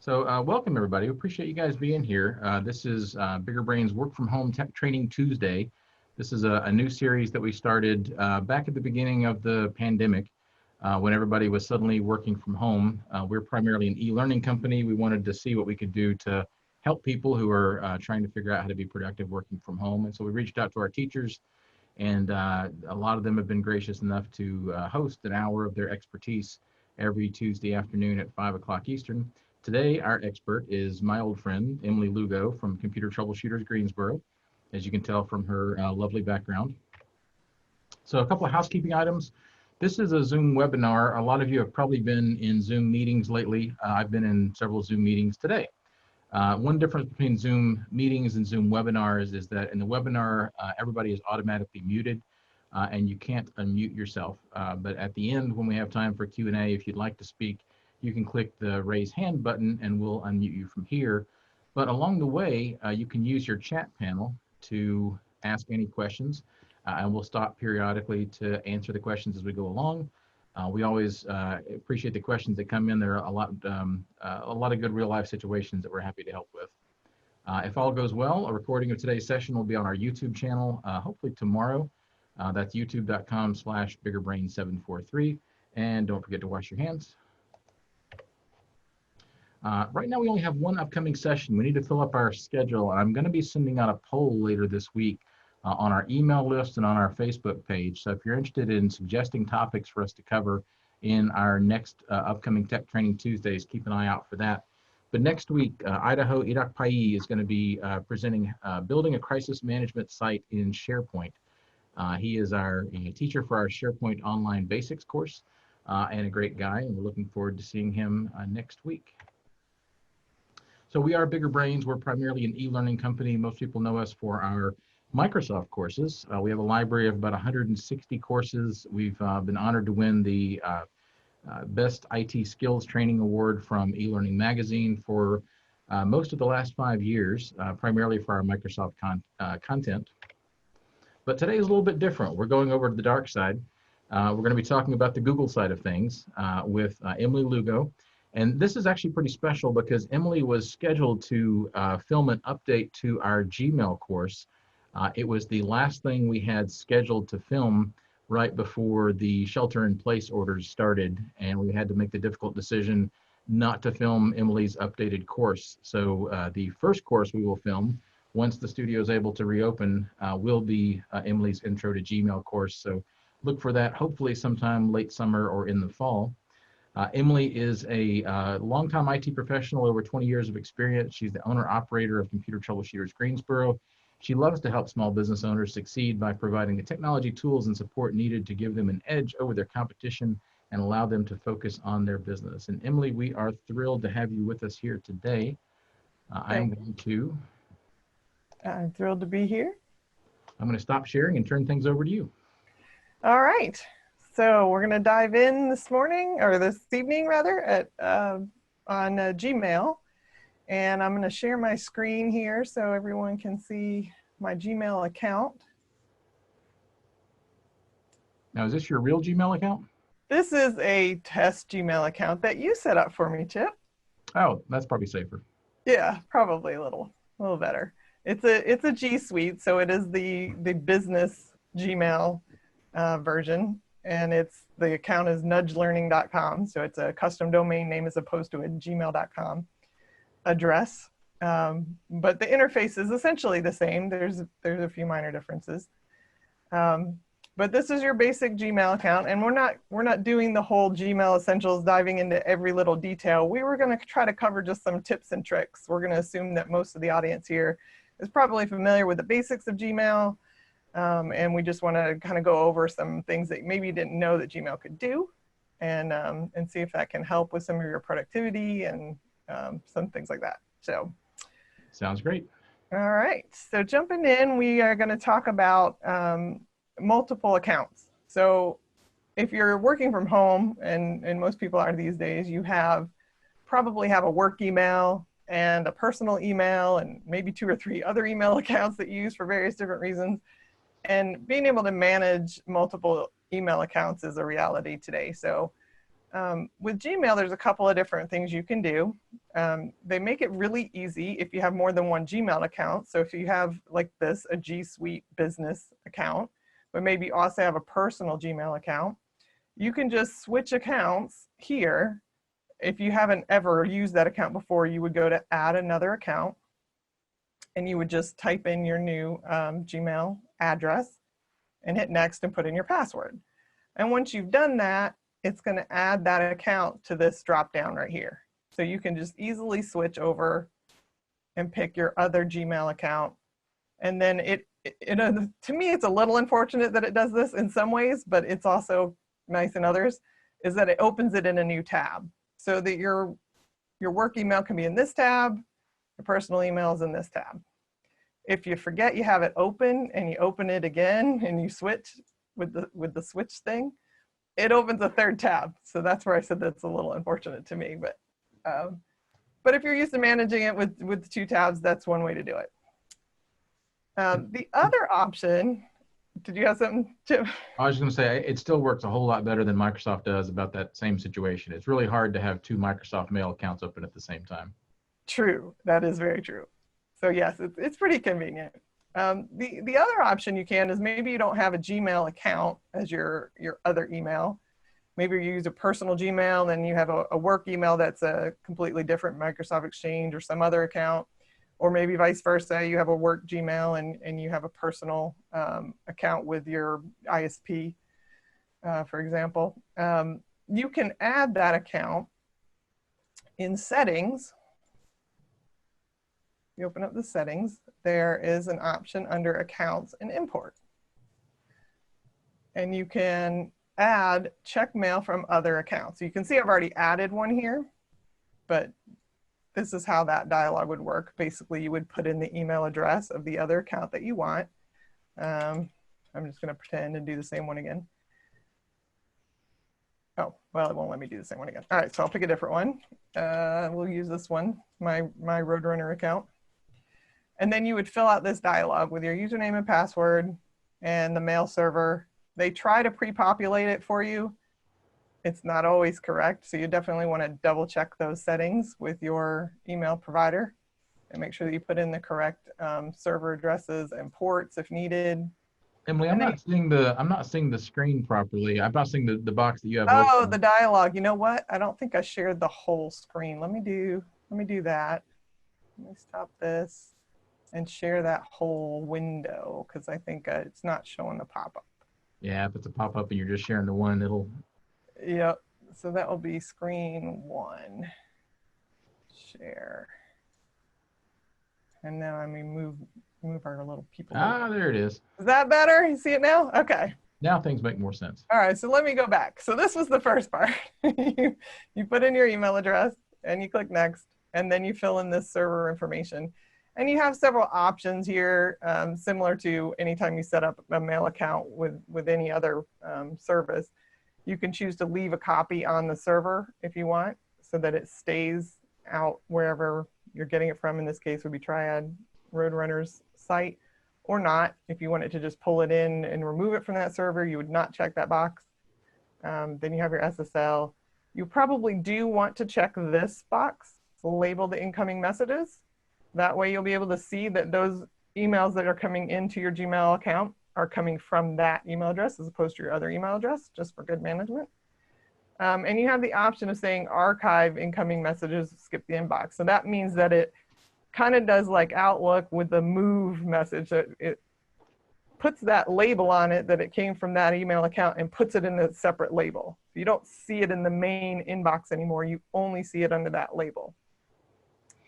Welcome everybody. We appreciate you guys being here. This is Bigger Brains Work from Home Tech Training Tuesday. This is a new series that we started back at the beginning of the pandemic when everybody was suddenly working from home. We're primarily an e-learning company. We wanted to see what we could do to help people who are trying to figure out how to be productive working from home. And so we reached out to our teachers, and a lot of them have been gracious enough to host an hour of their expertise every Tuesday afternoon at 5 o'clock Eastern. Today, our expert is my old friend, Emily Lugo from Computer Troubleshooters Greensboro, as you can tell from her lovely background. So a couple of housekeeping items. This is a Zoom webinar. A lot of you have probably been in Zoom meetings lately. I've been in several Zoom meetings today. One difference between Zoom meetings and Zoom webinars is that in the webinar, everybody is automatically muted and you can't unmute yourself. But at the end, when we have time for Q&A, if you'd like to speak, you can click the raise hand button and we'll unmute you from here. But along the way, you can use your chat panel to ask any questions, and we'll stop periodically to answer the questions as we go along. We always appreciate the questions that come in. There are a lot of good real life situations that we're happy to help with. If all goes well, a recording of today's session will be on our YouTube channel, hopefully tomorrow. That's youtube.com/biggerbrain743. And don't forget to wash your hands. Right now, we only have one upcoming session. We need to fill up our schedule. I'm going to be sending out a poll later this week on our email list and on our Facebook page. So if you're interested in suggesting topics for us to cover in our next upcoming Tech Training Tuesdays, keep an eye out for that. But next week, Idaho Idakpai is going to be presenting Building a Crisis Management Site in SharePoint. He is our teacher for our SharePoint Online Basics course and a great guy, and we're looking forward to seeing him next week. So we are Bigger Brains. We're primarily an e-learning company. Most people know us for our Microsoft courses. We have a library of about 160 courses. We've been honored to win the Best IT Skills Training Award from eLearning Magazine for most of the last 5 years, primarily for our Microsoft content. But today is a little bit different. We're going over to the dark side. We're going to be talking about the Google side of things with Emily Lugo. And this is actually pretty special because Emily was scheduled to film an update to our Gmail course. It was the last thing we had scheduled to film right before the shelter-in-place orders started, and we had to make the difficult decision not to film Emily's updated course. So the first course we will film, once the studio is able to reopen, will be Emily's Intro to Gmail course. So look for that hopefully sometime late summer or in the fall. Emily is a longtime IT professional, over 20 years of experience. She's the owner-operator of Computer Troubleshooters Greensboro. She loves to help small business owners succeed by providing the technology tools and support needed to give them an edge over their competition and allow them to focus on their business. And Emily, we are thrilled to have you with us here today. I'm thrilled to be here. I'm going to stop sharing and turn things over to you. All right. So we're going to dive in this morning, or this evening rather, on Gmail. And I'm going to share my screen here so everyone can see my Gmail account. Now, is this your real Gmail account? This is a test Gmail account that you set up for me, Chip. Oh, that's probably safer. Yeah, probably a little better. It's a G Suite, so it is the business Gmail version. And the account is nudgelearning.com, so it's a custom domain name as opposed to a gmail.com address. But the interface is essentially the same. There's a few minor differences. But this is your basic Gmail account, and we're not doing the whole Gmail essentials, diving into every little detail. We were going to try to cover just some tips and tricks. We're going to assume that most of the audience here is probably familiar with the basics of Gmail. And we just want to kind of go over some things that maybe you didn't know that Gmail could do, and see if that can help with some of your productivity and some things like that. So, sounds great. All right. So jumping in, we are going to talk about multiple accounts. So if you're working from home, and most people are these days, you probably have a work email and a personal email and maybe 2 or 3 other email accounts that you use for various different reasons. And being able to manage multiple email accounts is a reality today. So With Gmail, there's a couple of different things you can do. They make it really easy if you have more than one Gmail account. So if you have like this, a G Suite business account, but maybe you also have a personal Gmail account, you can just switch accounts here. If you haven't ever used that account before, you would go to add another account and you would just type in your new Gmail address and hit next and put in your password. And once you've done that, it's going to add that account to this drop down right here. So you can just easily switch over and pick your other Gmail account. And then to me, it's a little unfortunate that it does this in some ways, but it's also nice in others, is that it opens it in a new tab so that your work email can be in this tab, your personal email is in this tab. If you forget you have it open and you open it again and you switch with the switch thing, it opens a third tab. So that's where I said that's a little unfortunate to me. But if you're used to managing it with two tabs, that's one way to do it. The other option, did you have something, Jim? I was going to say, it still works a whole lot better than Microsoft does about that same situation. It's really hard to have two Microsoft Mail accounts open at the same time. True, that is very true. So yes, it's pretty convenient. The other option you can is maybe you don't have a Gmail account as your other email. Maybe you use a personal Gmail, then you have a work email that's a completely different Microsoft Exchange or some other account. Or maybe vice versa, you have a work Gmail and you have a personal account with your ISP, for example. You can add that account in settings. You open up the settings, there is an option under accounts and import. And you can add check mail from other accounts. So you can see I've already added one here, but this is how that dialog would work. Basically, you would put in the email address of the other account that you want. I'm just going to pretend and do the same one again. Oh, well, it won't let me do the same one again. All right, so I'll pick a different one. We'll use this one, my Roadrunner account. And then you would fill out this dialog with your username and password and the mail server. They try to pre-populate it for you. It's not always correct, so you definitely want to double check those settings with your email provider and make sure that you put in the correct server addresses and ports if needed. Emily, I'm not seeing the screen properly. I'm not seeing the box that you have. Oh, open. the dialogue. You know what? I don't think I shared the whole screen. Let me do that. Let me stop this and share that whole window because I think it's not showing the pop-up. Yeah, if it's a pop-up and you're just sharing the one, it'll. Yep. So that will be screen 1. Share. And now I move our little people. There it is. Is that better? You see it now? Okay. Now things make more sense. All right, so let me go back. So this was the first part. you put in your email address and you click next, and then you fill in this server information. And you have several options here, similar to anytime you set up a mail account with any other service. You can choose to leave a copy on the server if you want, so that it stays out wherever you're getting it from. In this case would be Triad Roadrunner's site, or not. If you wanted to just pull it in and remove it from that server, you would not check that box. Then you have your SSL. You probably do want to check this box, label the incoming messages. That way you'll be able to see that those emails that are coming into your Gmail account are coming from that email address as opposed to your other email address, just for good management. And you have the option of saying archive incoming messages, skip the inbox. So that means that it kind of does like Outlook with the move message. It puts that label on it that it came from that email account and puts it in a separate label. You don't see it in the main inbox anymore. You only see it under that label.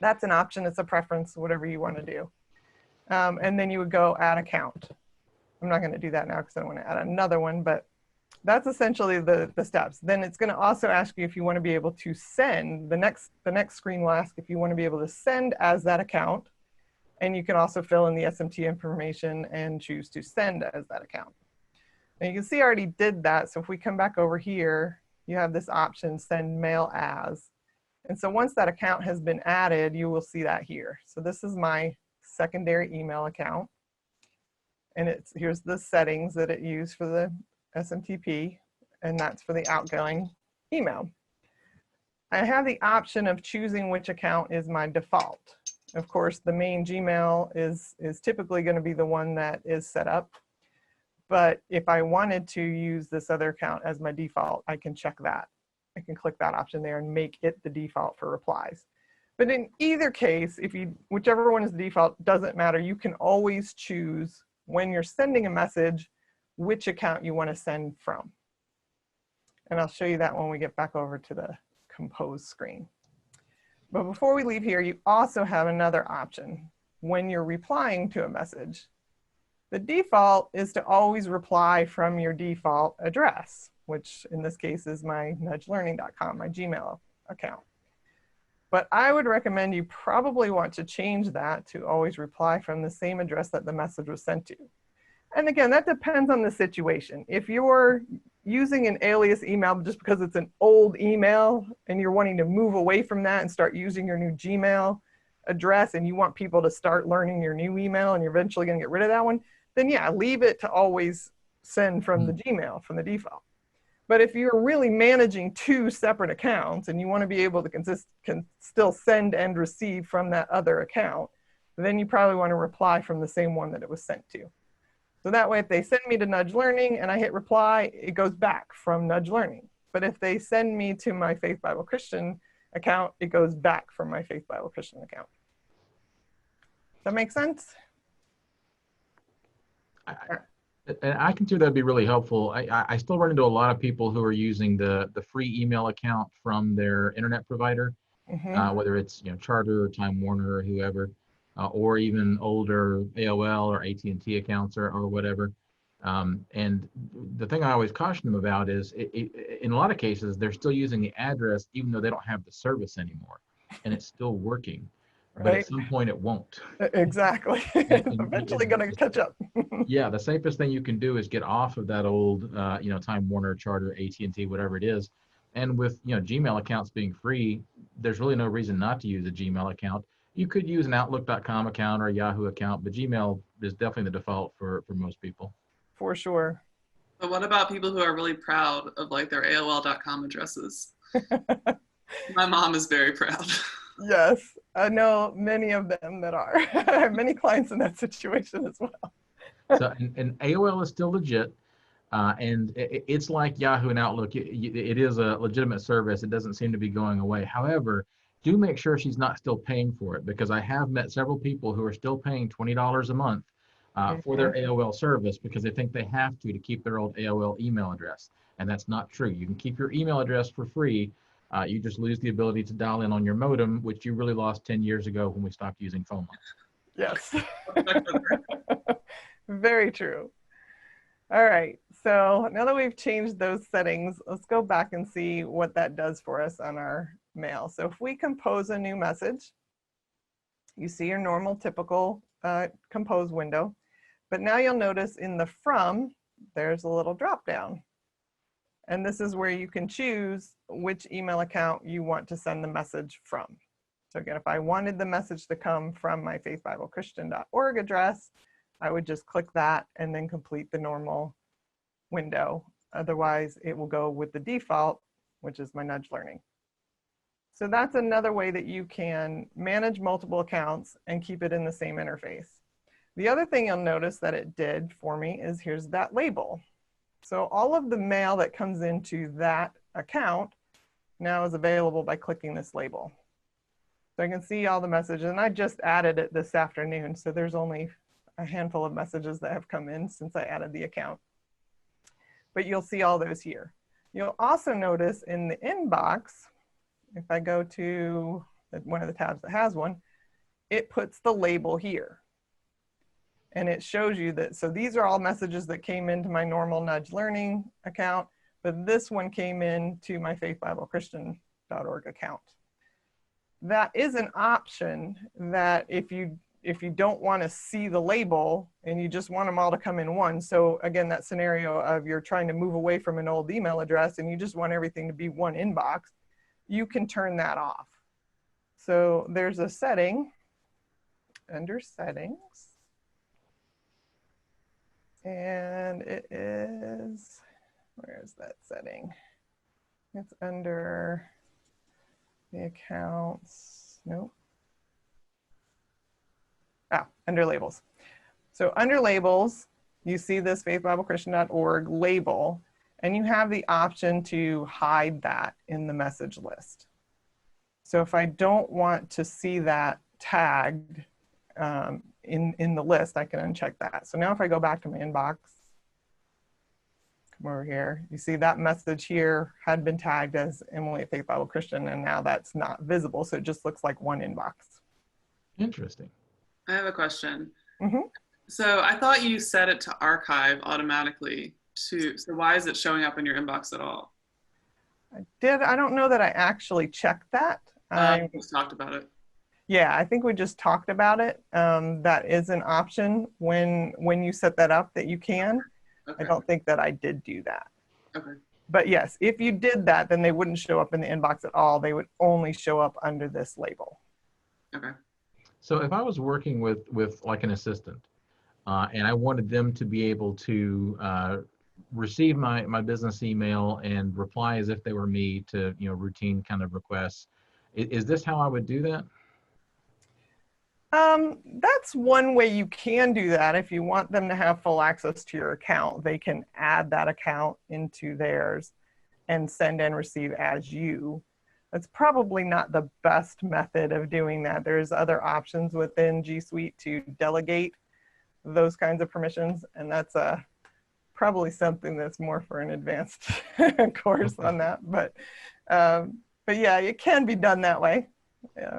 That's an option. It's a preference, whatever you want to do. And then you would go add account. I'm not going to do that now because I don't want to add another one, but that's essentially the steps. Then it's going to also ask you if you want to be able to send. The next screen will ask if you want to be able to send as that account. And you can also fill in the SMT information and choose to send as that account. And you can see I already did that. So if we come back over here, you have this option, send mail as. And so once that account has been added, you will see that here. So this is my secondary email account. And here's the settings that it used for the SMTP, and that's for the outgoing email. I have the option of choosing which account is my default. Of course, the main Gmail is typically going to be the one that is set up. But if I wanted to use this other account as my default, I can check that. I can click that option there and make it the default for replies. But in either case, whichever one is the default, doesn't matter. You can always choose when you're sending a message, which account you want to send from. And I'll show you that when we get back over to the compose screen. But before we leave here, you also have another option. When you're replying to a message, the default is to always reply from your default address, which in this case is my nudgelearning.com, my Gmail account. But I would recommend you probably want to change that to always reply from the same address that the message was sent to. And again, that depends on the situation. If you're using an alias email just because it's an old email and you're wanting to move away from that and start using your new Gmail address and you want people to start learning your new email and you're eventually going to get rid of that one, then yeah, leave it to always send from the Gmail, from the default. But if you're really managing two separate accounts and you want to be able to can still send and receive from that other account, then you probably want to reply from the same one that it was sent to. So that way, if they send me to Nudge Learning and I hit reply, it goes back from Nudge Learning. But if they send me to my Faith Bible Christian account, it goes back from my Faith Bible Christian account. Does that make sense? And I consider that to be really helpful. I still run into a lot of people who are using the free email account from their internet provider, whether it's Charter or Time Warner or whoever, or even older AOL or AT&T accounts or whatever. And the thing I always caution them about is in a lot of cases, they're still using the address even though they don't have the service anymore, and it's still working. Right. But at some point it won't. Exactly. It's eventually going to catch up. Yeah, the safest thing you can do is get off of that old, Time Warner, Charter, AT&T, whatever it is. And with Gmail accounts being free, there's really no reason not to use a Gmail account. You could use an Outlook.com account or a Yahoo account, but Gmail is definitely the default for most people. For sure. But what about people who are really proud of like their AOL.com addresses? My mom is very proud. Yes, I know many of them that are. I have many clients in that situation as well. So, and AOL is still legit, and it's like Yahoo and Outlook. It is a legitimate service. It doesn't seem to be going away. However, do make sure she's not still paying for it, because I have met several people who are still paying $20 a month for their AOL service because they think they have to keep their old AOL email address. And that's not true. You can keep your email address for free. You just lose the ability to dial in on your modem, which you really lost 10 years ago when we stopped using phone lines. Yes. Very true. All right. So now that we've changed those settings, let's go back and see what that does for us on our mail. So if we compose a new message, you see your normal typical compose window, but now you'll notice in the from, there's a little drop down. And this is where you can choose which email account you want to send the message from. So again, if I wanted the message to come from my faithbiblechristian.org address, I would just click that and then complete the normal window. Otherwise, it will go with the default, which is my Nudge Learning. So that's another way that you can manage multiple accounts and keep it in the same interface. The other thing you'll notice that it did for me is here's that label. So all of the mail that comes into that account now is available by clicking this label. So I can see all the messages, and I just added it this afternoon. So there's only a handful of messages that have come in since I added the account. But you'll see all those here. You'll also notice in the inbox, if I go to one of the tabs that has one, it puts the label here. And it shows you that, so these are all messages that came into my normal Nudge Learning account, but this one came in to my faithbiblechristian.org account. That is an option that if you don't want to see the label and you just want them all to come in one. So again, that scenario of you're trying to move away from an old email address and you just want everything to be one inbox, you can turn that off. So there's a setting under settings. And it is, where is that setting? It's under the accounts, nope. Under labels. So under labels, you see this faithbiblecchristian.org label, and you have the option to hide that in the message list. So if I don't want to see that tagged in the list, I can uncheck that. So now if I go back to my inbox, come over here, you see that message here had been tagged as Emily at Faith Bible Christian, and now that's not visible. So it just looks like one inbox. Interesting. I have a question. Mm-hmm. So I thought you set it to archive automatically so why is it showing up in your inbox at all? I don't know that I actually checked that. We just talked about it. Yeah, I think we just talked about it. That is an option when you set that up that you can. Okay. I don't think that I did do that. Okay. But yes, if you did that, then they wouldn't show up in the inbox at all. They would only show up under this label. Okay. So if I was working with like an assistant, and I wanted them to be able to receive my business email and reply as if they were me to routine kind of requests, is this how I would do that? That's one way you can do that. If you want them to have full access to your account, they can add that account into theirs and send and receive as you. That's probably not the best method of doing that. There's other options within G Suite to delegate those kinds of permissions, and that's probably something that's more for an advanced course on that. But yeah, it can be done that way.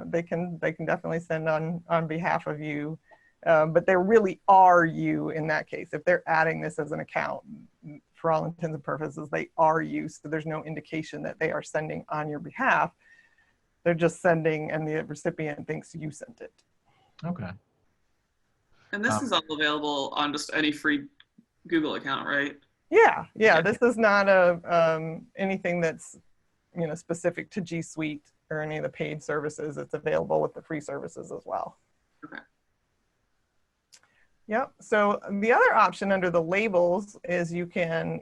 They can definitely send on behalf of you, but they really are you in that case. If they're adding this as an account, for all intents and purposes, they are you. So there's no indication that they are sending on your behalf. They're just sending, and the recipient thinks you sent it. Okay. And this is all available on just any free Google account, right? Yeah. This is not anything that's specific to G Suite or any of the paid services. It's available with the free services as well. Okay. Yep. So the other option under the labels is you can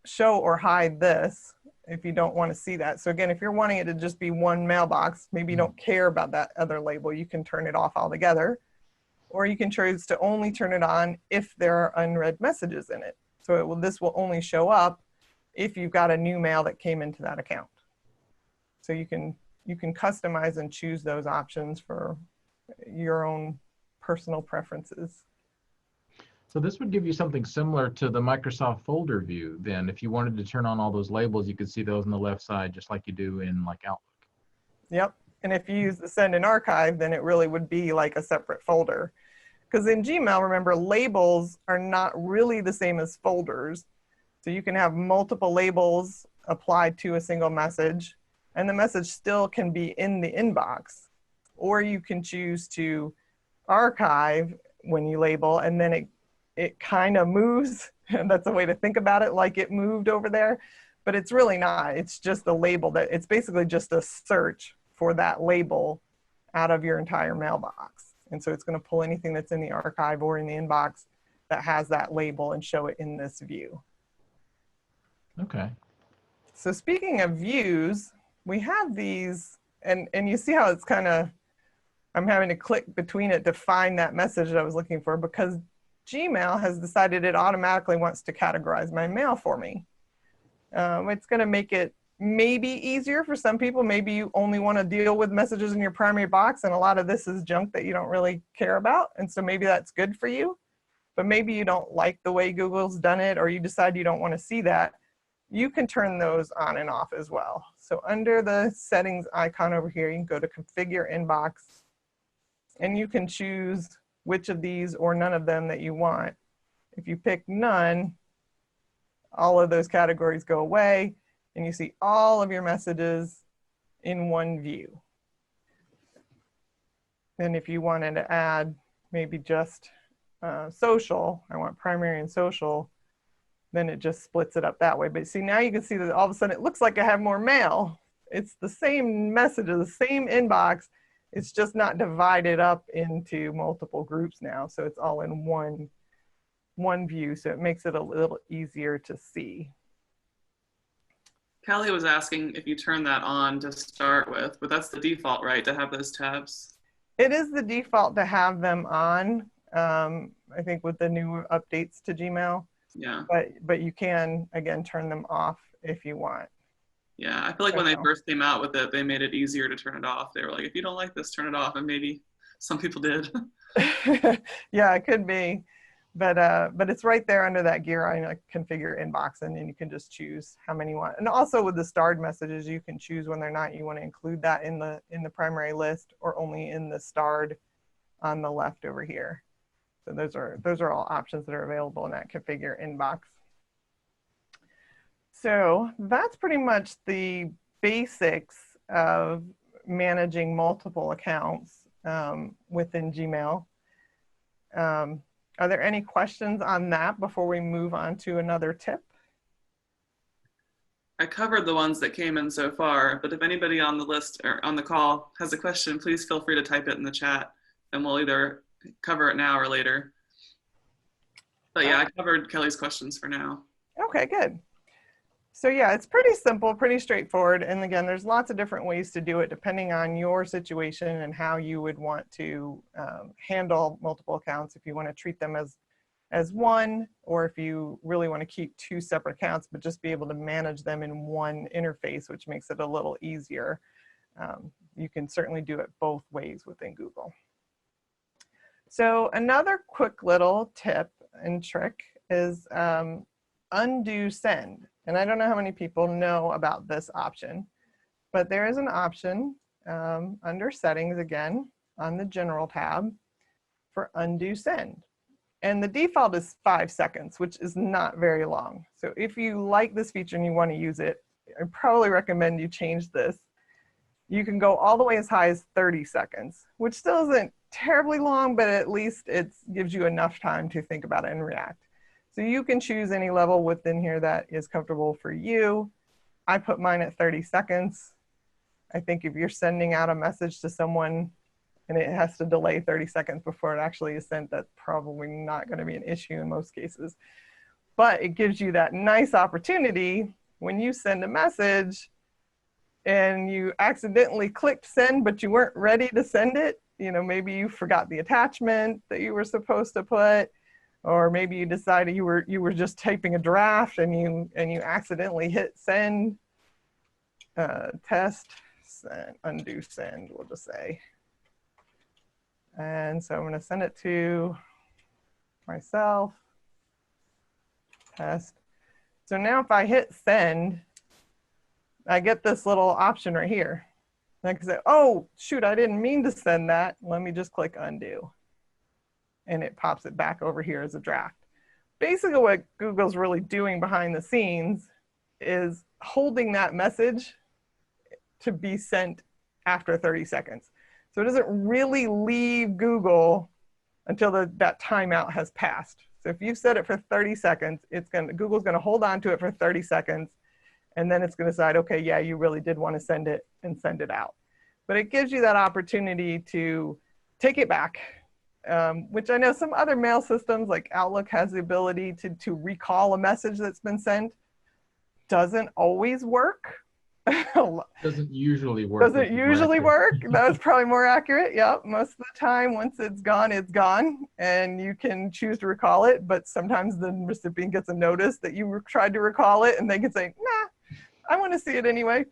show or hide this if you don't want to see that. So again, if you're wanting it to just be one mailbox, maybe you don't care about that other label, you can turn it off altogether, or you can choose to only turn it on if there are unread messages in it. So this will only show up if you've got a new mail that came into that account. So you can customize and choose those options for your own personal preferences. So this would give you something similar to the Microsoft folder view then. If you wanted to turn on all those labels, you could see those on the left side, just like you do in like Outlook. Yep. And if you use the send and archive, then it really would be like a separate folder. Because in Gmail, remember, labels are not really the same as folders. So you can have multiple labels applied to a single message, and the message still can be in the inbox. Or you can choose to archive when you label, and then it kind of moves. And that's a way to think about it, like it moved over there. But it's really not. It's just a label that it's basically just a search for that label out of your entire mailbox. And so it's going to pull anything that's in the archive or in the inbox that has that label and show it in this view. Okay. So speaking of views, we have these, and you see how it's kind of, I'm having to click between it to find that message that I was looking for, because Gmail has decided it automatically wants to categorize my mail for me. It's going to make it maybe easier for some people. Maybe you only want to deal with messages in your primary box, and a lot of this is junk that you don't really care about. And so maybe that's good for you, but maybe you don't like the way Google's done it, or you decide you don't want to see that. You can turn those on and off as well. So under the settings icon over here, you can go to configure inbox, and you can choose which of these or none of them that you want. If you pick none, all of those categories go away, and you see all of your messages in one view. And if you wanted to add maybe just social, I want primary and social, then it just splits it up that way. But see, now you can see that all of a sudden it looks like I have more mail. It's the same messages, the same inbox. It's just not divided up into multiple groups now. So it's all in one view. So it makes it a little easier to see. Kelly was asking if you turn that on to start with, but that's the default, right, to have those tabs? It is the default to have them on, I think with the new updates to Gmail, Yeah. but you can, again, turn them off if you want. Yeah, I feel like when they first came out with it, they made it easier to turn it off. They were like, if you don't like this, turn it off. And maybe some people did. Yeah, it could be. But it's right there under that gear on configure inbox, and then you can just choose how many you want. And also with the starred messages, you can choose whether or not you want to include that in the primary list or only in the starred on the left over here. So those are all options that are available in that configure inbox. So that's pretty much the basics of managing multiple accounts within Gmail. Are there any questions on that before we move on to another tip? I covered the ones that came in so far, but if anybody on the list or on the call has a question, please feel free to type it in the chat and we'll either cover it now or later. But yeah, I covered Kelly's questions for now. Okay, good. So yeah, it's pretty simple, pretty straightforward. And again, there's lots of different ways to do it depending on your situation and how you would want to handle multiple accounts. If you want to treat them as one, or if you really want to keep two separate accounts, but just be able to manage them in one interface, which makes it a little easier. You can certainly do it both ways within Google. So another quick little tip and trick is undo send. And I don't know how many people know about this option, but there is an option under settings again on the general tab for undo send. And the default is 5 seconds, which is not very long. So if you like this feature and you want to use it, I probably recommend you change this. You can go all the way as high as 30 seconds, which still isn't terribly long, but at least it gives you enough time to think about it and react. So you can choose any level within here that is comfortable for you. I put mine at 30 seconds. I think if you're sending out a message to someone and it has to delay 30 seconds before it actually is sent, that's probably not going to be an issue in most cases. But it gives you that nice opportunity when you send a message and you accidentally clicked send, but you weren't ready to send it. You know, maybe you forgot the attachment that you were supposed to put, or maybe you decided you were just typing a draft and you accidentally hit send, test, send, undo send, we'll just say. And so I'm going to send it to myself, test. So now if I hit send, I get this little option right here. I can say, oh, shoot, I didn't mean to send that. Let me just click undo. And it pops it back over here as a draft. Basically what Google's really doing behind the scenes is holding that message to be sent after 30 seconds. So it doesn't really leave Google until that timeout has passed. So if you've set it for 30 seconds, Google's gonna hold on to it for 30 seconds, and then it's gonna decide, okay, yeah, you really did wanna send it and send it out. But it gives you that opportunity to take it back, which I know some other mail systems like Outlook has the ability to recall a message that's been sent. Doesn't always work. Doesn't usually work. Doesn't usually work. That's probably more accurate. Yep. Most of the time, once it's gone, and you can choose to recall it. But sometimes the recipient gets a notice that you tried to recall it, and they can say, "Nah, I want to see it anyway,"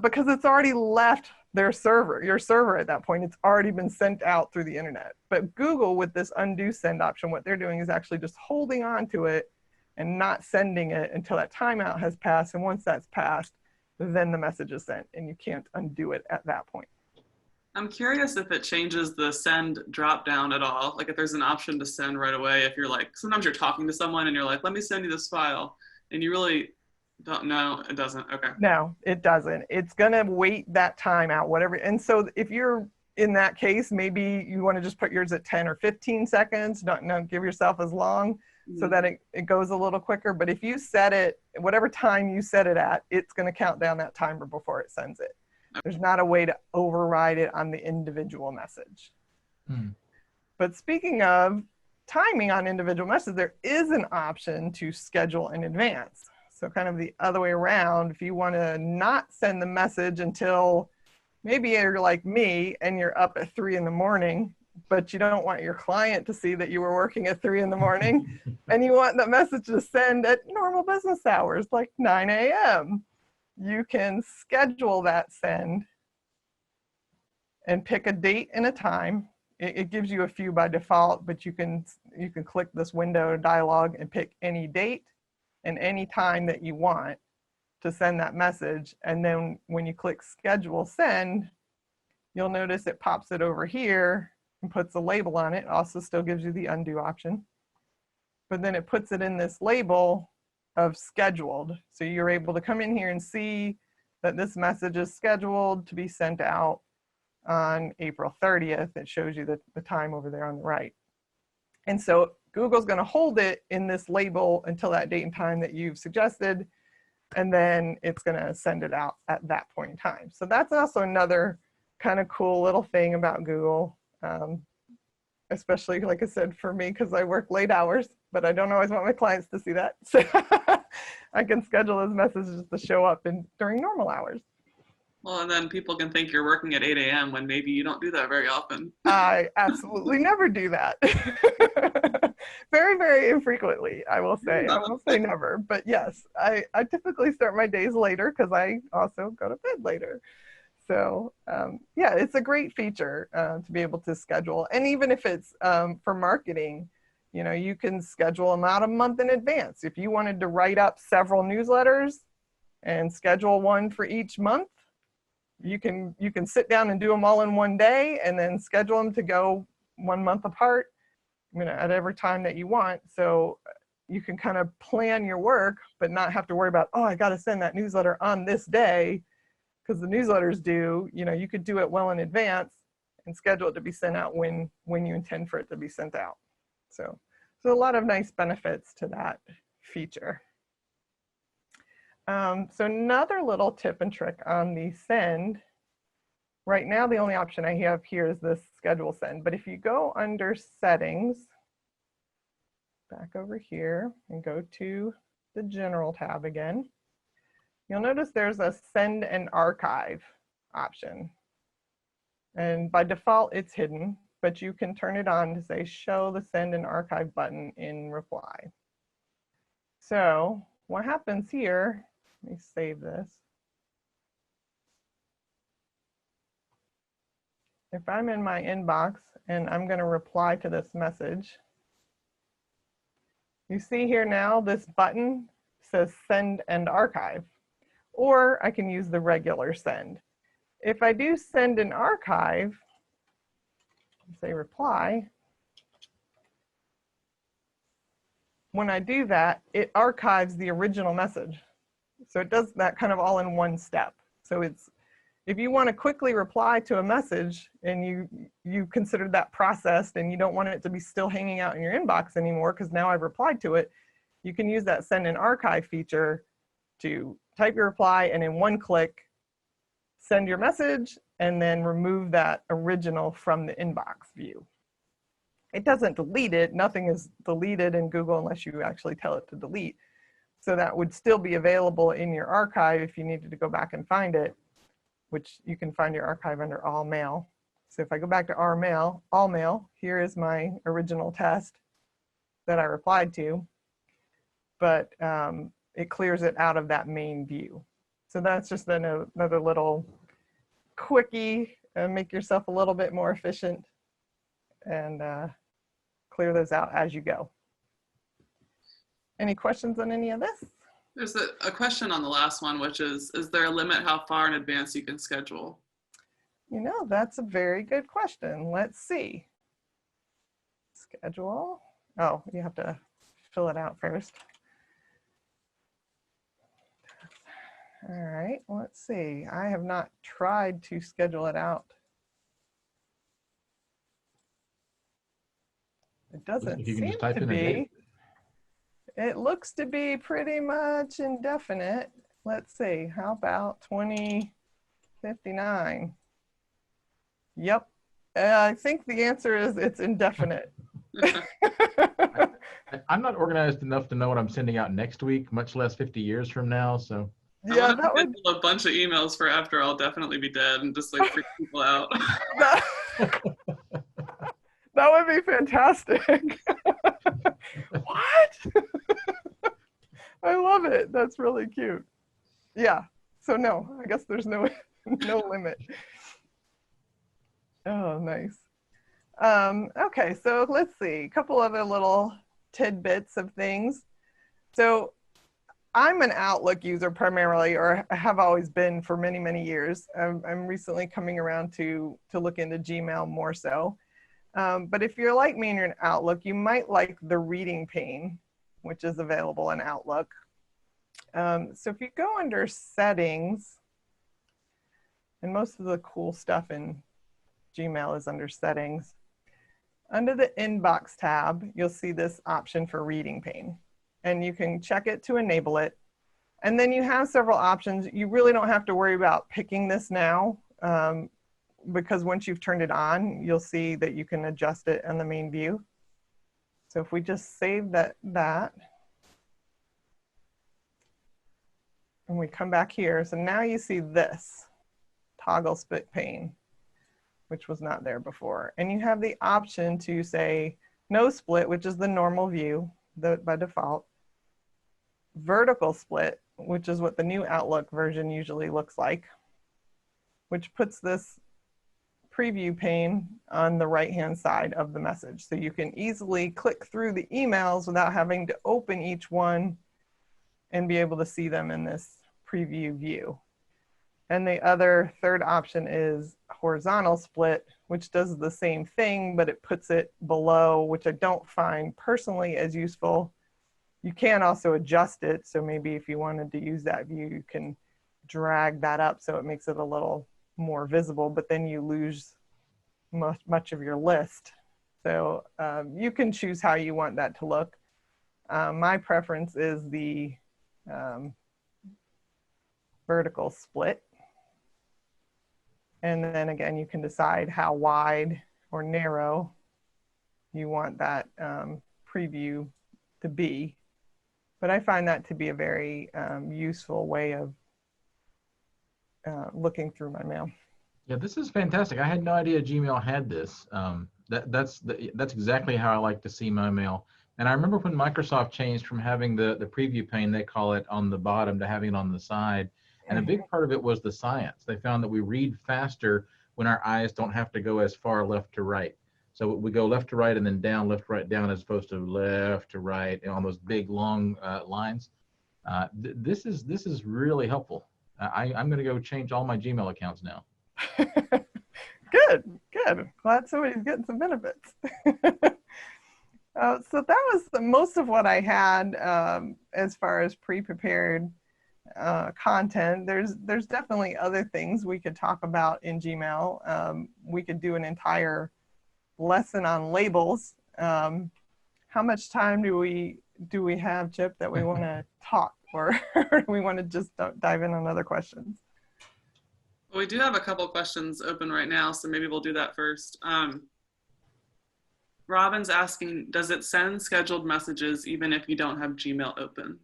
because it's already left their server, your server at that point. It's already been sent out through the internet. But Google, with this undo send option, what they're doing is actually just holding on to it and not sending it until that timeout has passed. And once that's passed, then the message is sent, and you can't undo it at that point. I'm curious if it changes the send drop down at all. Like if there's an option to send right away, if you're like, sometimes you're talking to someone and you're like, let me send you this file. And you really don't know, it doesn't, okay. No, it doesn't. It's gonna wait that time out, whatever. And so if you're in that case, maybe you wanna just put yours at 10 or 15 seconds, don't give yourself as long, so that it goes a little quicker. But if you set it, whatever time you set it at, it's going to count down that timer before it sends it. There's not a way to override it on the individual message. But speaking of timing on individual messages, there is an option to schedule in advance. So kind of the other way around, if you want to not send the message until maybe you're like me and you're up at 3 in the morning, but you don't want your client to see that you were working at 3 in the morning and you want the message to send at normal business hours, like 9 a.m. You can schedule that send and pick a date and a time. It gives you a few by default, but you can click this window dialog and pick any date and any time that you want to send that message. And then when you click schedule send, you'll notice it pops it over here and puts a label on it. Also still gives you the undo option, but then it puts it in this label of scheduled. So you're able to come in here and see that this message is scheduled to be sent out on April 30th. It shows you the time over there on the right. And so Google's going to hold it in this label until that date and time that you've suggested, and then it's going to send it out at that point in time. So that's also another kind of cool little thing about Google, especially, like I said, for me, because I work late hours, but I don't always want my clients to see that. So I can schedule those messages to show up during normal hours. Well, and then people can think you're working at 8 a.m. when maybe you don't do that very often. I absolutely never do that. Very, very infrequently, I will say. I won't say never, but yes, I typically start my days later because I also go to bed later. So yeah, it's a great feature to be able to schedule. And even if it's for marketing, you know, you can schedule them out a month in advance. If you wanted to write up several newsletters and schedule one for each month, you can sit down and do them all in one day and then schedule them to go 1 month apart, you know, at every time that you want. So you can kind of plan your work, but not have to worry about, oh, I got to send that newsletter on this day, because the newsletters do, you know, you could do it well in advance and schedule it to be sent out when you intend for it to be sent out. So a lot of nice benefits to that feature. So another little tip and trick on the send. Right now, the only option I have here is this schedule send. But if you go under settings, back over here and go to the general tab again, you'll notice there's a send and archive option. And by default, it's hidden, but you can turn it on to say, show the send and archive button in reply. So what happens here, let me save this. If I'm in my inbox and I'm going to reply to this message, you see here now this button says send and archive, or I can use the regular send. If I do send and archive, say reply, when I do that, it archives the original message. So it does that kind of all in one step. So it's, if you want to quickly reply to a message and you consider that processed and you don't want it to be still hanging out in your inbox anymore because now I've replied to it, you can use that send and archive feature to type your reply and in one click, send your message and then remove that original from the inbox view. It doesn't delete it. Nothing is deleted in Google unless you actually tell it to delete. So that would still be available in your archive if you needed to go back and find it, which you can find your archive under all mail. So if I go back to all mail, here is my original test that I replied to, but it clears it out of that main view. So that's just another little quickie, make yourself a little bit more efficient and clear those out as you go. Any questions on any of this? There's a question on the last one, which is there a limit how far in advance you can schedule? You know, that's a very good question. Let's see. Schedule. Oh, you have to fill it out first. All right, let's see. I have not tried to schedule it out. It doesn't seem to be. It looks to be pretty much indefinite. Let's see, how about 2059? Yep, I think the answer is it's indefinite. I'm not organized enough to know what I'm sending out next week, much less 50 years from now. So I Yeah, want to that would schedule a bunch of emails for after I'll definitely be dead and just like freak people out. that, that would be fantastic. What? I love it. That's really cute. Yeah. So no, I guess there's no limit. Oh, nice. Okay, so let's see. A couple other little tidbits of things. So I'm an Outlook user primarily, or have always been for many, many years. I'm recently coming around to look into Gmail more so. But if you're like me and you're in Outlook, you might like the reading pane, which is available in Outlook. So if you go under settings, and most of the cool stuff in Gmail is under settings, under the inbox tab, you'll see this option for reading pane. And you can check it to enable it. And then you have several options. You really don't have to worry about picking this now, because once you've turned it on, you'll see that you can adjust it in the main view. So if we just save that, and we come back here, so now you see this toggle split pane, which was not there before. And you have the option to say no split, which is the normal view by default, vertical split, which is what the new Outlook version usually looks like, which puts this preview pane on the right-hand side of the message. So you can easily click through the emails without having to open each one and be able to see them in this preview view. And the other third option is horizontal split, which does the same thing, but it puts it below, which I don't find personally as useful. You can also adjust it. So maybe if you wanted to use that view, you can drag that up so it makes it a little more visible, but then you lose much of your list. So you can choose how you want that to look. My preference is the vertical split. And then again, you can decide how wide or narrow you want that preview to be. But I find that to be a very useful way of looking through my mail. yeah, this is fantastic. I had no idea Gmail had this. That's exactly how I like to see my mail. And I remember when Microsoft changed from having the preview pane, they call it, on the bottom to having it on the side. And a big part of it was the science. They found that we read faster when our eyes don't have to go as far left to right. So we go left to right and then down, left, right, down, as opposed to left to right, on those big long lines. This is really helpful. I'm going to go change all my Gmail accounts now. Good. Glad somebody's getting some benefits. So that was most of what I had as far as pre-prepared content. There's definitely other things we could talk about in Gmail. We could do an entire lesson on labels. How much time do we have, Chip, that we want to talk, or do we want to just dive in on other questions? Well, we do have a couple questions open right now, so maybe we'll do that first. Robin's asking, does it send scheduled messages even if you don't have Gmail open?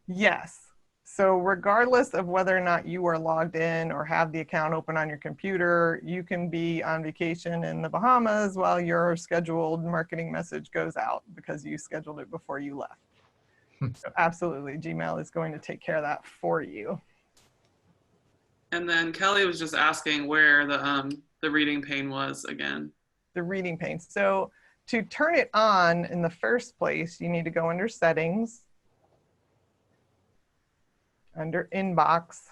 Yes. So regardless of whether or not you are logged in or have the account open on your computer, you can be on vacation in the Bahamas while your scheduled marketing message goes out because you scheduled it before you left. So absolutely, Gmail is going to take care of that for you. And then Kelly was just asking where the reading pane was again. The reading pane. So to turn it on in the first place, you need to go under settings, under inbox,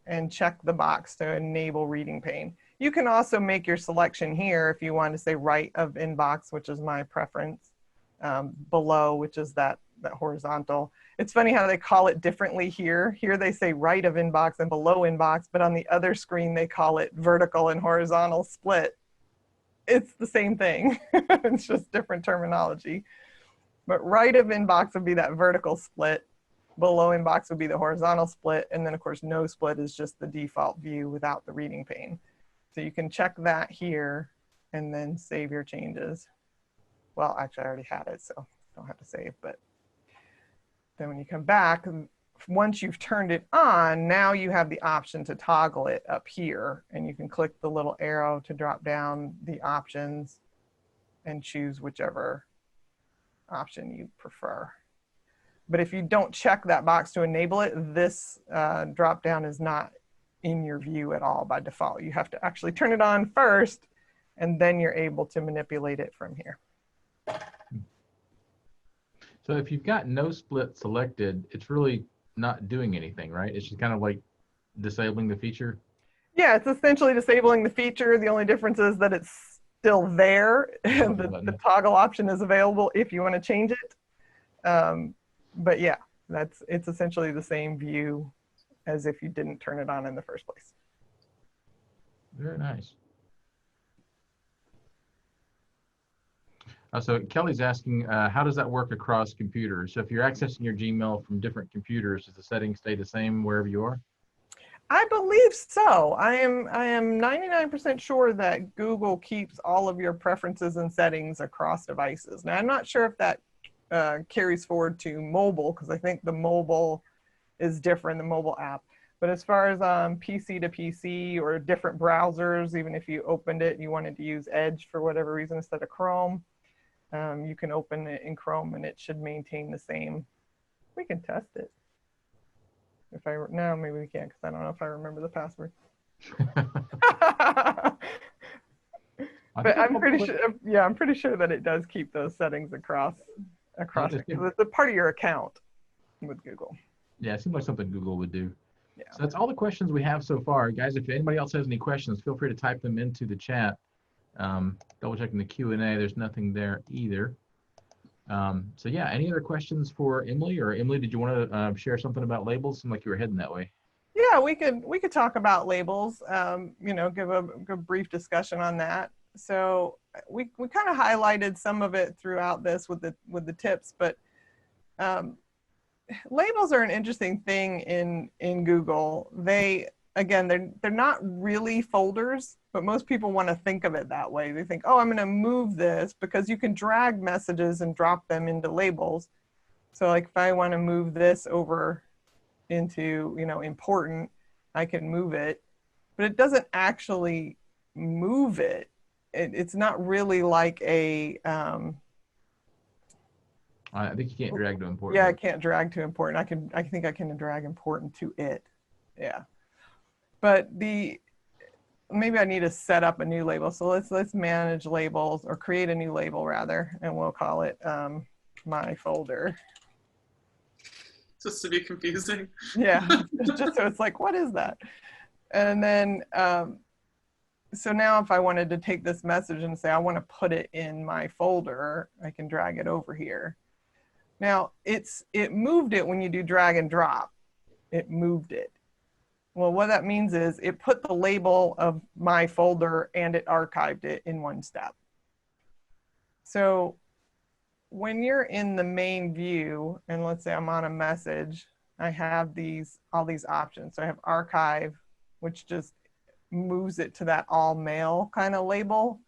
and check the box to enable reading pane. You can also make your selection here if you want to say right of inbox, which is my preference, below, which is that horizontal. It's funny how they call it differently here. Here they say right of inbox and below inbox, but on the other screen they call it vertical and horizontal split. It's the same thing. It's just different terminology. But right of inbox would be that vertical split. Below inbox would be the horizontal split. And then of course, no split is just the default view without the reading pane. So you can check that here and then save your changes. well, actually I already had it, so don't have to save, but then when you come back, once you've turned it on, now you have the option to toggle it up here, and you can click the little arrow to drop down the options and choose whichever option you prefer. But if you don't check that box to enable it, this drop down is not in your view at all by default. You have to actually turn it on first, and then you're able to manipulate it from here. So if you've got no split selected, it's really not doing anything, right? It's just kind of like disabling the feature. Yeah, it's essentially disabling the feature. The only difference is that it's still there. The toggle option is available if you want to change it. But yeah, it's essentially the same view as if you didn't turn it on in the first place. Very nice. So Kelly's asking, how does that work across computers? So if you're accessing your Gmail from different computers, does the settings stay the same wherever you are? I believe so. I am 99% sure that Google keeps all of your preferences and settings across devices. Now, I'm not sure if that carries forward to mobile, because I think the mobile is different, the mobile app. But as far as PC to PC or different browsers, even if you opened it and you wanted to use Edge for whatever reason instead of Chrome, you can open it in Chrome and it should maintain the same. We can test it. No, maybe we can't, because I don't know if I remember the password. But I'm pretty sure, yeah, I'm pretty sure that it does keep those settings across it, because it's a part of your account with Google. Yeah, it seems like something Google would do. Yeah. So that's all the questions we have so far. Guys, if anybody else has any questions, feel free to type them into the chat. Double checking the Q&A, there's nothing there either. So yeah, any other questions for Emily? Or Emily, did you want to share something about labels? Seemed like you were heading that way. Yeah, we could talk about labels, you know, give a brief discussion on that. So we kind of highlighted some of it throughout this with the tips, but labels are an interesting thing in Google. Again, they're not really folders, but most people want to think of it that way. They think, oh, I'm going to move this, because you can drag messages and drop them into labels. So like if I want to move this over into, you know, important, I can move it, but it doesn't actually move it. It's not really like a I think you can't drag to important. Yeah, I can't drag to important. I think I can drag important to it. Yeah. But maybe I need to set up a new label. So let's manage labels, or create a new label rather, and we'll call it my folder. Just to be confusing. Yeah, just so it's like, what is that? And then, so now if I wanted to take this message and say, I want to put it in my folder, I can drag it over here. Now, it moved it when you do drag and drop. It moved it. Well, what that means is it put the label of my folder and it archived it in one step. So when you're in the main view, and let's say I'm on a message, I have all these options. So I have archive, which just moves it to that all mail kind of label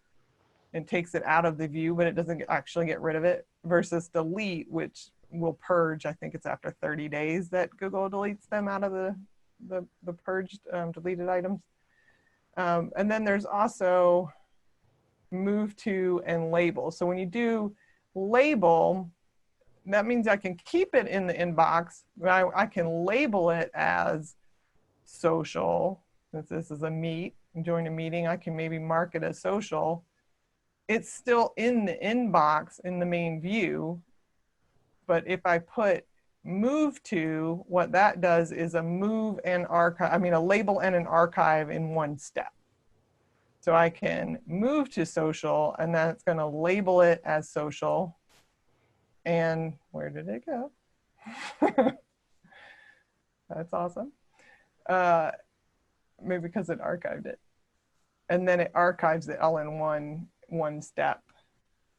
and takes it out of the view, but it doesn't actually get rid of it, versus delete, which will purge. I think it's after 30 days that Google deletes them out of the purged deleted items. And then there's also move to and label. So when you do label, that means I can keep it in the inbox, but I can label it as social. Since this is a meet, join a meeting, I can maybe mark it as social. It's still in the inbox in the main view, but if I put move to, what that does is a move and archive, a label and an archive in one step. So I can move to social, and then it's going to label it as social. And where did it go? That's awesome. Maybe because it archived it. And then it archives it all in one step.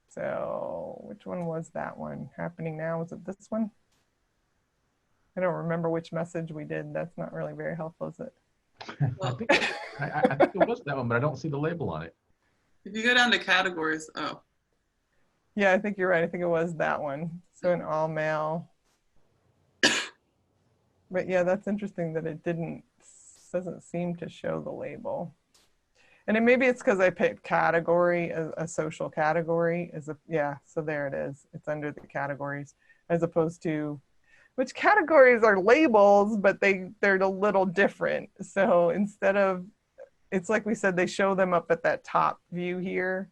So which one was that one happening now? Was it this one? I don't remember which message we did. That's not really very helpful, is it? I think it was that one, but I don't see the label on it. If you go down to categories, oh. Yeah, I think you're right. I think it was that one. So in all mail. But yeah, that's interesting that it doesn't seem to show the label. And then maybe it's because I picked category, a social category yeah, so there it is. It's under the categories as opposed to, which categories are labels, but they're a little different. So instead of, it's like we said, they show them up at that top view here,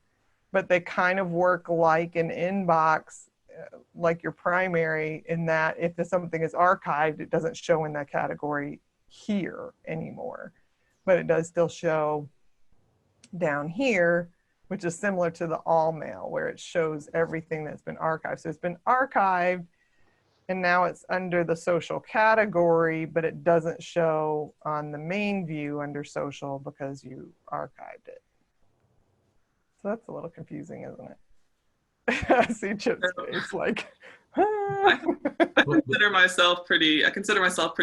but they kind of work like an inbox, like your primary, in that if something is archived, it doesn't show in that category here anymore, but it does still show down here, which is similar to the all mail, where it shows everything that's been archived. So it's been archived, and now it's under the social category, but it doesn't show on the main view under social because you archived it. So that's a little confusing, isn't it? I see Chip's face like, I consider myself pretty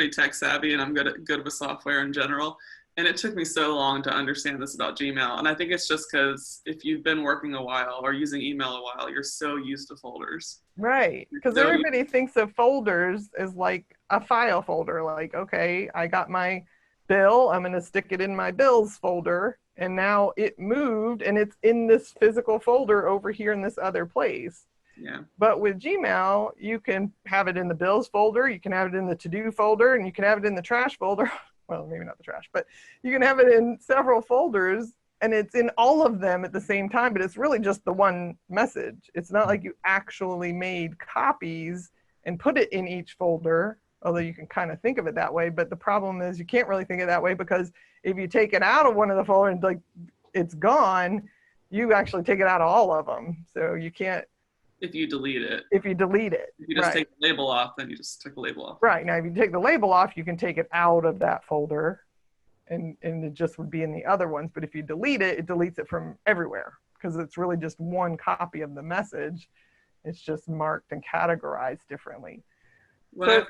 tech savvy, and I'm good with software in general. And it took me so long to understand this about Gmail. And I think it's just because if you've been working a while or using email a while, you're so used to folders. Right, because everybody thinks of folders as like a file folder. Like, okay, I got my bill, I'm going to stick it in my bills folder, and now it moved and it's in this physical folder over here in this other place. Yeah. But with Gmail, you can have it in the bills folder, you can have it in the to-do folder, and you can have it in the trash folder. Well, maybe not the trash, but you can have it in several folders, and it's in all of them at the same time, but it's really just the one message. It's not like you actually made copies and put it in each folder, although you can kind of think of it that way. But the problem is you can't really think of it that way, because if you take it out of one of the folders and like it's gone, you actually take it out of all of them. So you can't. If you delete it. If you delete it. If you just take the label off, then you just took the label off. Right. Now, if you take the label off, you can take it out of that folder, and it just would be in the other ones. But if you delete it, it deletes it from everywhere, because it's really just one copy of the message. It's just marked and categorized differently. Go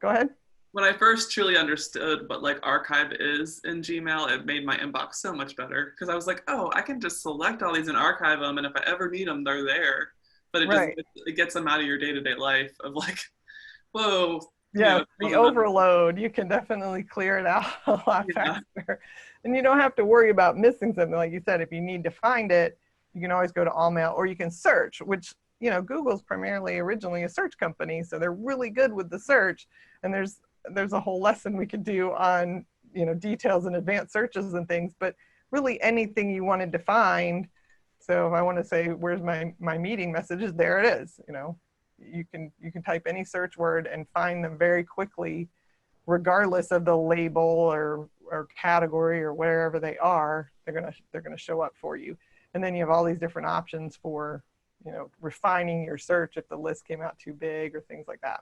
ahead. When I first truly understood what like archive is in Gmail, it made my inbox so much better, because I was like, oh, I can just select all these and archive them, and if I ever need them, they're there. But it gets them out of your day-to-day life of like, whoa. Yeah, the overload, you can definitely clear it out a lot faster. And you don't have to worry about missing something. Like you said, if you need to find it, you can always go to all mail, or you can search, which, you know, Google's primarily originally a search company, so they're really good with the search. And there's a whole lesson we could do on, you know, details and advanced searches and things, but really anything you wanted to find. So if I want to say, where's my meeting messages, there it is. You know, you can type any search word and find them very quickly, regardless of the label or category or wherever they are. They're gonna show up for you. And then you have all these different options for, you know, refining your search if the list came out too big or things like that.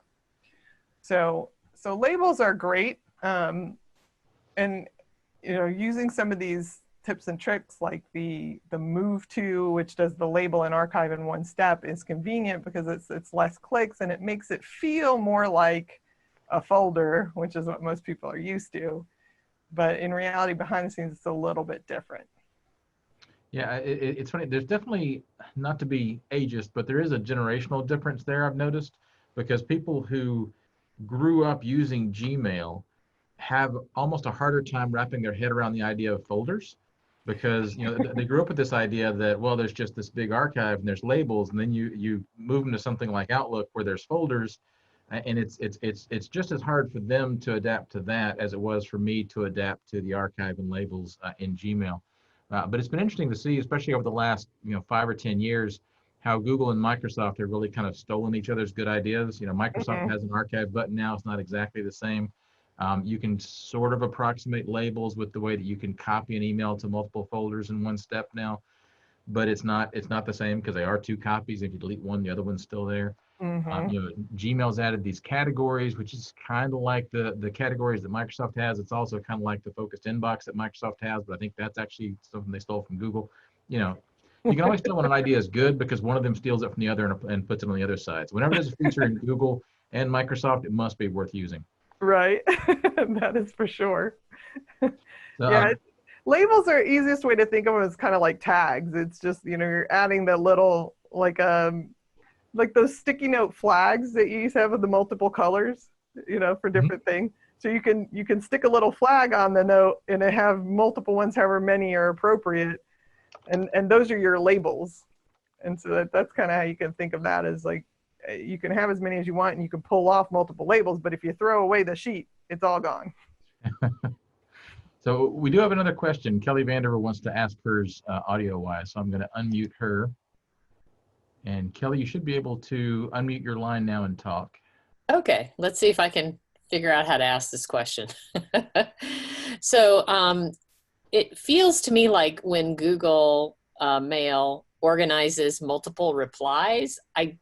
So labels are great. And, you know, using some of these tips and tricks like the move to, which does the label and archive in one step, is convenient because it's less clicks and it makes it feel more like a folder, which is what most people are used to. But in reality, behind the scenes, it's a little bit different. Yeah, it's funny. There's definitely, not to be ageist, but there is a generational difference there, I've noticed, because people who grew up using Gmail have almost a harder time wrapping their head around the idea of folders, because, you know, they grew up with this idea that, well, there's just this big archive and there's labels, and then you move them to something like Outlook where there's folders, and it's just as hard for them to adapt to that as it was for me to adapt to the archive and labels in Gmail. But it's been interesting to see, especially over the last 5 or 10 years, how Google and Microsoft have really kind of stolen each other's good ideas. You know, Microsoft has an archive button now. It's not exactly the same. You can sort of approximate labels with the way that you can copy an email to multiple folders in one step now, but it's not the same, because they are two copies. If you delete one, the other one's still there. You know, Gmail's added these categories, which is kind of like the categories that Microsoft has. It's also kind of like the focused inbox that Microsoft has, but I think that's actually something they stole from Google. You know, you can always tell when an idea is good because one of them steals it from the other and puts it on the other side. So whenever there's a feature in Google and Microsoft, it must be worth using. Right. That is for sure. So, yeah, Labels are easiest way to think of them as kind of like tags. It's just, you're adding the little, like those sticky note flags that you used to have with the multiple colors, for different things. So you can stick a little flag on the note and it have multiple ones, however many are appropriate. And those are your labels. And so that's kind of how you can think of that, as like, you can have as many as you want and you can pull off multiple labels, but if you throw away the sheet, it's all gone. So we do have another question. Kelly Vanderver wants to ask hers audio-wise, so I'm going to unmute her. And Kelly, you should be able to unmute your line now and talk. Okay, let's see if I can figure out how to ask this question. So it feels to me like when Google Mail organizes multiple replies, I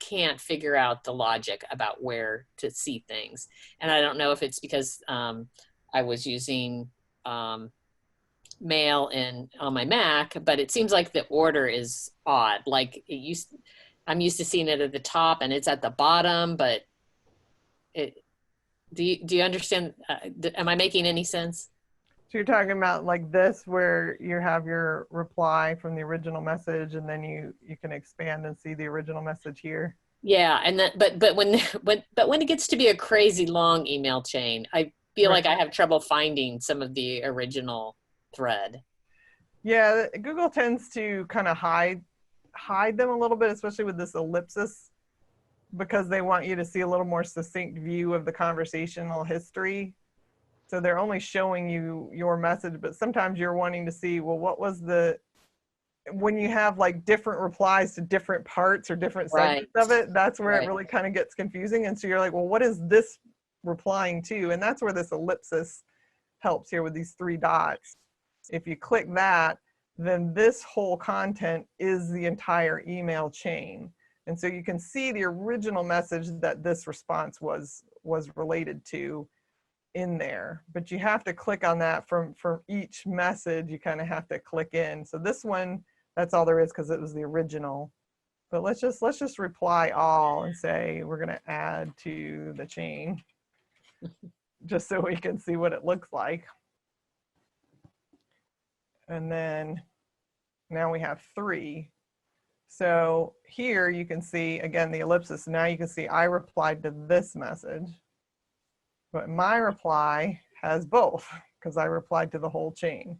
can't figure out the logic about where to see things. And I don't know if it's because I was using Mail on my Mac, but it seems like the order is odd. Like I'm used to seeing it at the top and it's at the bottom, but do you understand? Am I making any sense? So you're talking about like this, where you have your reply from the original message, and then you can expand and see the original message here. Yeah, and then but when it gets to be a crazy long email chain, I feel like I have trouble finding some of the original thread. Yeah, Google tends to kind of hide them a little bit, especially with this ellipsis, because they want you to see a little more succinct view of the conversational history. So they're only showing you your message, but sometimes you're wanting to see, well, what was when you have like different replies to different parts or different segments of it, that's where it really kind of gets confusing. And so you're like, well, what is this replying to? And that's where this ellipsis helps here with these 3 dots. If you click that, then this whole content is the entire email chain. And so you can see the original message that this response was related to in there, but you have to click on that from each message. You kind of have to click in. So this one, that's all there is because it was the original. But let's just reply all and say we're going to add to the chain just so we can see what it looks like. And then now we have 3. So here you can see, again, the ellipsis. Now you can see I replied to this message, but my reply has both because I replied to the whole chain.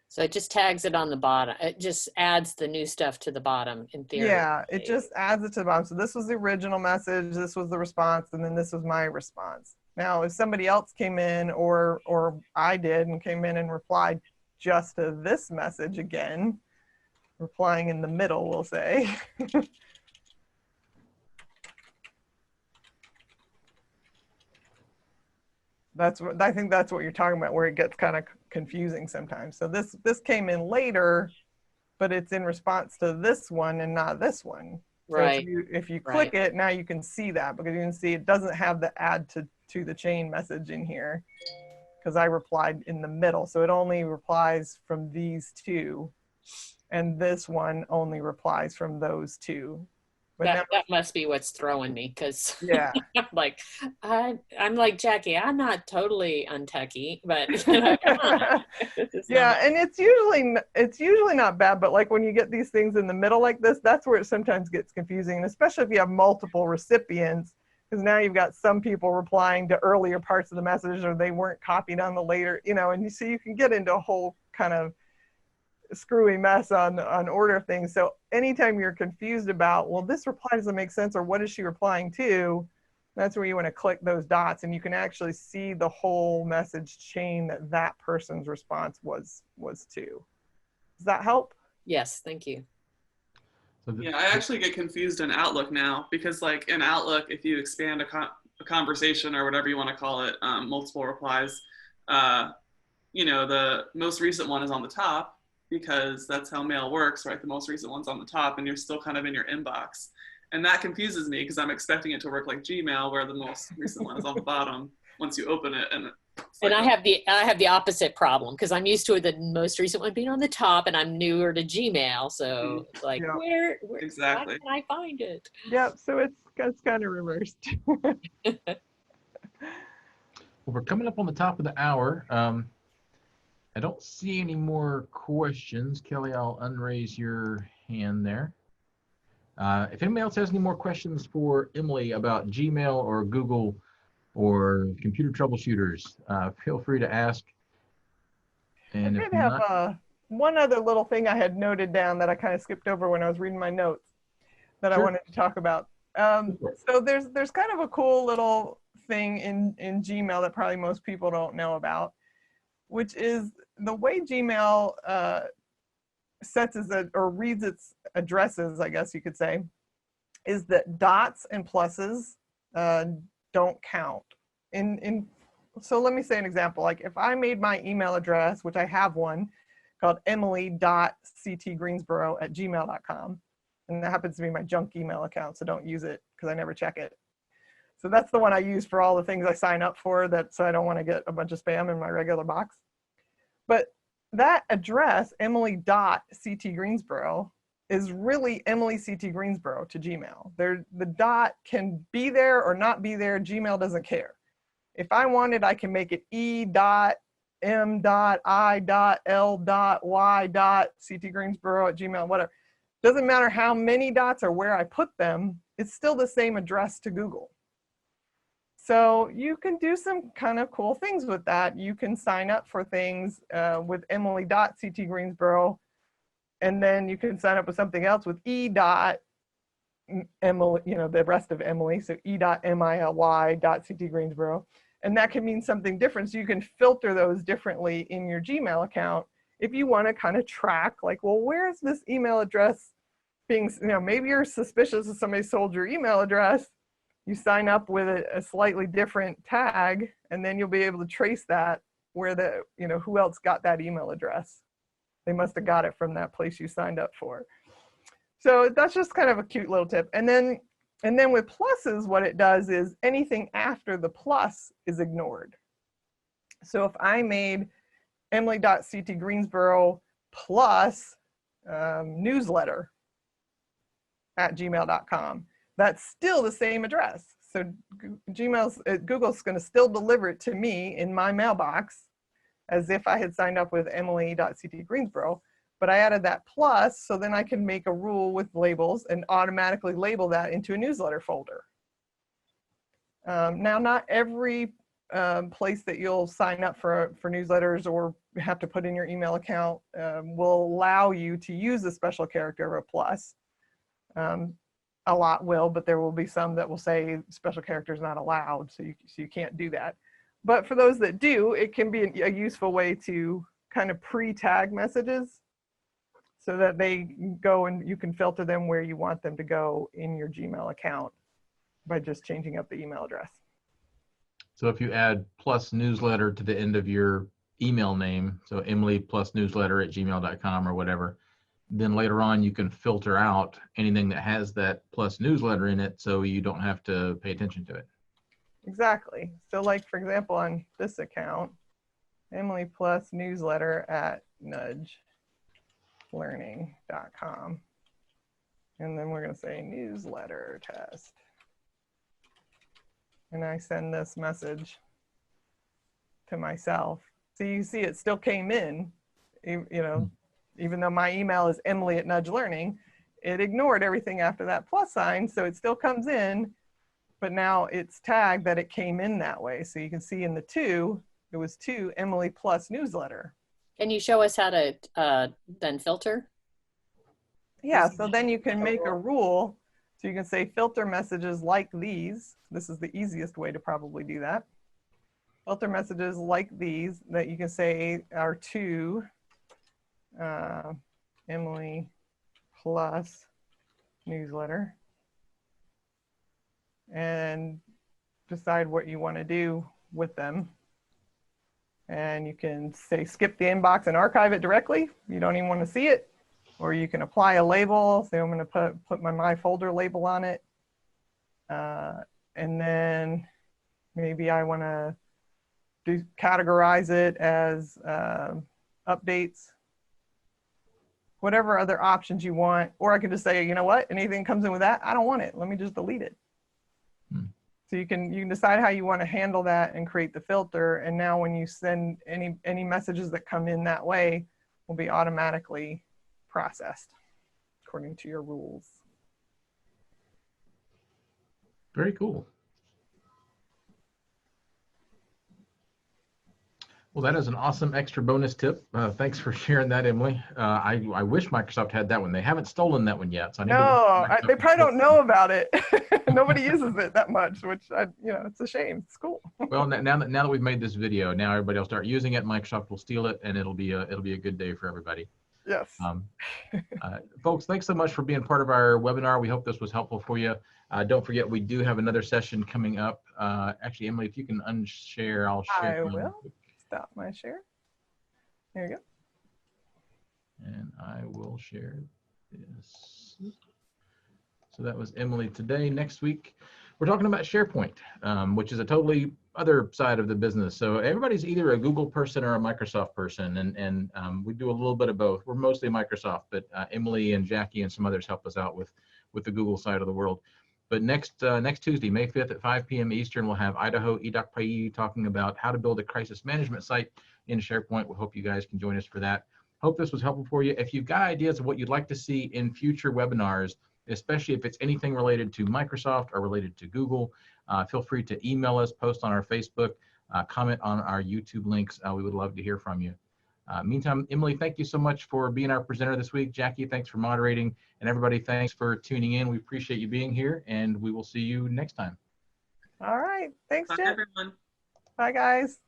So it just tags it on the bottom. It just adds the new stuff to the bottom in theory. Yeah, it just adds it to the bottom. So this was the original message, this was the response, and then this was my response. Now, if somebody else came in or I did and came in and replied just to this message again, replying in the middle, we'll say. I think that's what you're talking about, where it gets kind of confusing sometimes. So this came in later, but it's in response to this one and not this one. Right. So if you click it, now you can see that, because you can see it doesn't have the add to the chain message in here, because I replied in the middle. So it only replies from these 2, and this one only replies from those 2. But that must be what's throwing me, because yeah, I'm like Jackie. I'm not totally untechy, but yeah, and it's usually not bad. But like when you get these things in the middle like this, that's where it sometimes gets confusing, and especially if you have multiple recipients, because now you've got some people replying to earlier parts of the message, or they weren't copied on the later, and you see you can get into a whole kind of screwy mess on order of things. So anytime you're confused about, well, this reply doesn't make sense, or what is she replying to, that's where you want to click those dots, and you can actually see the whole message chain that person's response was to. Does that help? Yes, thank you. Yeah, I actually get confused in Outlook now, because like in Outlook, if you expand a conversation or whatever you want to call it, multiple replies, the most recent one is on the top, because that's how mail works, right? The most recent one's on the top and you're still kind of in your inbox. And that confuses me because I'm expecting it to work like Gmail, where the most recent one is on the bottom once you open it. And I have the opposite problem, because I'm used to the most recent one being on the top, and I'm newer to Gmail. So it's like, where exactly, how can I find it? Yep. So it's kind of reversed. Well, we're coming up on the top of the hour. I don't see any more questions. Kelly, I'll unraise your hand there. If anybody else has any more questions for Emily about Gmail or Google or computer troubleshooters, feel free to ask. And I if did have not, one other little thing I had noted down that I kind of skipped over when I was reading my notes that I sure. wanted to talk about. So there's kind of a cool little thing in Gmail that probably most people don't know about, which is the way Gmail sets or reads its addresses, I guess you could say, is that dots and pluses don't count. So let me say an example. Like if I made my email address, which I have one, called emily.ctgreensboro@gmail.com, and that happens to be my junk email account, so don't use it because I never check it. So that's the one I use for all the things I sign up for, so I don't want to get a bunch of spam in my regular box. But that address, emily.ctgreensboro, is really Emily CT Greensboro to Gmail. The dot can be there or not be there. Gmail doesn't care. If I wanted, I can make it e.m.i.l.y.CT Greensboro@gmail, whatever. Doesn't matter how many dots or where I put them, it's still the same address to Google. So you can do some kind of cool things with that. You can sign up for things with emily.ctgreensboro, and then you can sign up with something else with e.emily, the rest of Emily, so e.mily.ctgreensboro. And that can mean something different. So you can filter those differently in your Gmail account if you want to kind of track, like, well, where's this email address being, maybe you're suspicious that somebody sold your email address. You sign up with a slightly different tag, and then you'll be able to trace that where who else got that email address. They must have got it from that place you signed up for. So that's just kind of a cute little tip. And then with pluses, what it does is anything after the plus is ignored. So if I made emily.ctgreensboro plus newsletter at gmail.com, that's still the same address. So Google's going to still deliver it to me in my mailbox as if I had signed up with emily.ctgreensboro, but I added that plus, so then I can make a rule with labels and automatically label that into a newsletter folder. Now, not every place that you'll sign up for newsletters or have to put in your email account will allow you to use a special character or a plus. A lot will, but there will be some that will say special character is not allowed, so you can't do that. But for those that do, it can be a useful way to kind of pre-tag messages so that they go and you can filter them where you want them to go in your Gmail account by just changing up the email address. So if you add plus newsletter to the end of your email name, so Emily plus newsletter at gmail.com or whatever, then later on you can filter out anything that has that plus newsletter in it so you don't have to pay attention to it. Exactly. So like, for example, on this account, Emily plus newsletter at nudgelearning.com. And then we're going to say newsletter test. And I send this message to myself. So you see it still came in, even though my email is Emily@nudgelearning, it ignored everything after that plus sign. So it still comes in, but now it's tagged that it came in that way. So you can see in the two, it was to Emily plus newsletter. Can you show us how to then filter? Yeah, so then you can make a rule. So you can say filter messages like these. This is the easiest way to probably do that. Filter messages like these that you can say are to Emily plus newsletter, and decide what you want to do with them. And you can say skip the inbox and archive it directly. You don't even want to see it. Or you can apply a label. So I'm going to put my folder label on it. And then maybe I want to categorize it as updates, whatever other options you want. Or I can just say, you know what, anything comes in with that, I don't want it. Let me just delete it. So you can decide how you want to handle that and create the filter. And now when you send any messages that come in that way will be automatically processed according to your rules. Very cool. Well, that is an awesome extra bonus tip. Thanks for sharing that, Emily. I wish Microsoft had that one. They haven't stolen that one yet. So I need they probably don't know about it. Nobody uses it that much, which it's a shame. It's cool. Well, now that we've made this video, now everybody will start using it. Microsoft will steal it, and it'll be a good day for everybody. Yes. Folks, thanks so much for being part of our webinar. We hope this was helpful for you. Don't forget, we do have another session coming up. Actually, Emily, if you can unshare, I'll share. I will. Stop my share. There you go. And I will share this. So that was Emily today. Next week, we're talking about SharePoint, which is a totally other side of the business. So everybody's either a Google person or a Microsoft person, and we do a little bit of both. We're mostly Microsoft, but Emily and Jackie and some others help us out with the Google side of the world. But next Tuesday, May 5th at 5 p.m. Eastern, we'll have Idaho Edokpai talking about how to build a crisis management site in SharePoint. We hope you guys can join us for that. Hope this was helpful for you. If you've got ideas of what you'd like to see in future webinars, especially if it's anything related to Microsoft or related to Google, feel free to email us, post on our Facebook, comment on our YouTube links. We would love to hear from you. Meantime, Emily, thank you so much for being our presenter this week. Jackie, thanks for moderating. And everybody, thanks for tuning in. We appreciate you being here, and we will see you next time. All right. Thanks, Bye, Jen. everyone. Bye, guys.